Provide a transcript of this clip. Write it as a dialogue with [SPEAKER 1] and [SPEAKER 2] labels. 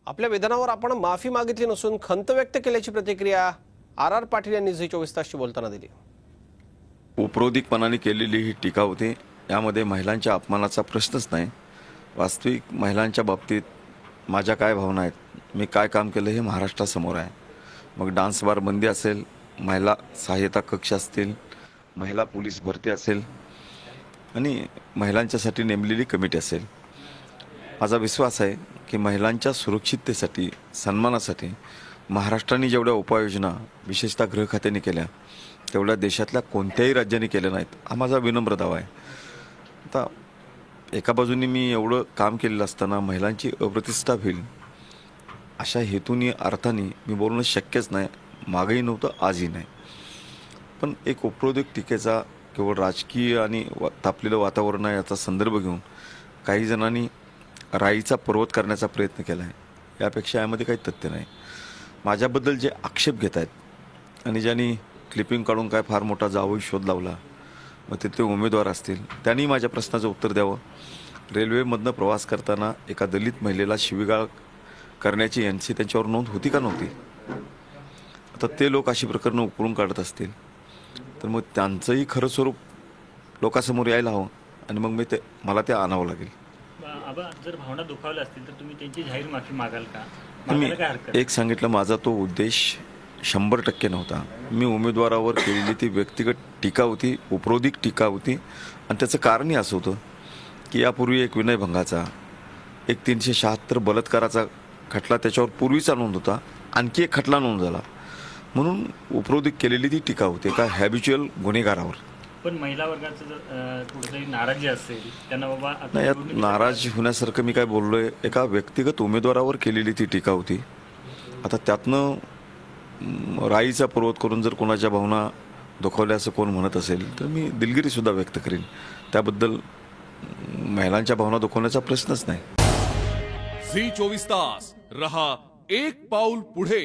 [SPEAKER 1] आपल्या विधानावर आपण माफी मागितली नसून खंत व्यक्त केल्याची प्रतिक्रिया आर पाटील यांनी झी 24 तासशी बोलताना दिली।
[SPEAKER 2] उपरोधिकपणाने केलेली ही टीका होती। यामध्ये महिलांच्या अपमानाचा प्रश्नच नाही। वास्तविक महिलांच्या बाबतीत माझ्या काय भावना आहेत, मी काय काम केलं हे महाराष्ट्रासमोर आहे। मग डान्स बार बंदी असेल, महिला सहाय्यता कक्ष असतील, महिला पोलीस भरती असेल आणि महिलांच्यासाठी नेमलेली कमिटी असेल। माझा विश्वास आहे की महिलांच्या सुरक्षिततेसाठी, सन्मानासाठी महाराष्ट्राने जेवढ्या उपाययोजना विशेषतः गृह खात्याने केल्या तेवढ्या देशातल्या कोणत्याही राज्याने केल्या नाहीत, हा माझा विनम्र दावा आहे। आता एका बाजूने मी एवढं काम केलेलं असताना महिलांची अप्रतिष्ठा होईल अशा हेतूने अर्थाने मी बोलणं शक्यच नाही, मागही नव्हतं, आजही नाही। पण एक उपरोधिक टीकेचा केवळ राजकीय आणि तापलेलं वातावरण आहे याचा संदर्भ घेऊन काही जणांनी राईचा पर्वत करण्याचा प्रयत्न केला आहे। यापेक्षा यामध्ये काही तथ्य नाही। माझ्याबद्दल जे आक्षेप घेत आहेत आणि ज्यांनी क्लिपिंग काढून काय फार मोठा जावई शोध लावला, मग तिथे उमेदवार असतील, त्यांनी माझ्या प्रश्नाचं उत्तर द्यावं। रेल्वेमधनं प्रवास करताना एका दलित महिलेला शिवीगाळ करण्याची यांची त्यांच्यावर नोंद होती का नव्हती? आता ते लोक अशी प्रकरणं उकरून काढत असतील तर मग त्यांचंही खरं स्वरूप लोकांसमोर यायला हवं आणि मग मला ते आणावं लागेल।
[SPEAKER 3] जर भावना दुखावल्या असतील तर तुम्ही त्यांची जाहीर माफी मागाल का?
[SPEAKER 2] मी एक सांगितलं, माझा तो उद्देश 100% नव्हता। मी उमेदवारावर केलेली ती व्यक्तिगत टीका होती, उपरोधिक टीका होती आणि त्याचं कारणही असं होतं की यापूर्वी एक विनयभंगाचा, एक 376 बलात्काराचा खटला त्याच्यावर पूर्वीचा नोंद होता, आणखी एक खटला नोंद झाला, म्हणून उपरोधिक केलेली ती टीका होती एका हॅबिच्युअल गुन्हेगारावर।
[SPEAKER 3] पण महिला वर्गाचं जर कुठेतरी नाराजी असेल त्यांना बाबा
[SPEAKER 2] नाही, यात नाराज होण्यासारखं मी काय बोललोय? एका व्यक्तिगत उमेदवारावर केलेली ती टीका होती। आता त्यातनं राईचा पर्वत करून जर कोणाच्या भावना दुखावल्या असं कोण म्हणत असेल तर मी दिलगिरी सुद्धा व्यक्त करेन। त्याबद्दल महिलांच्या भावना दुखवण्याचा प्रश्नच नाही।
[SPEAKER 4] झी 24 तास रहा एक पाऊल पुढे।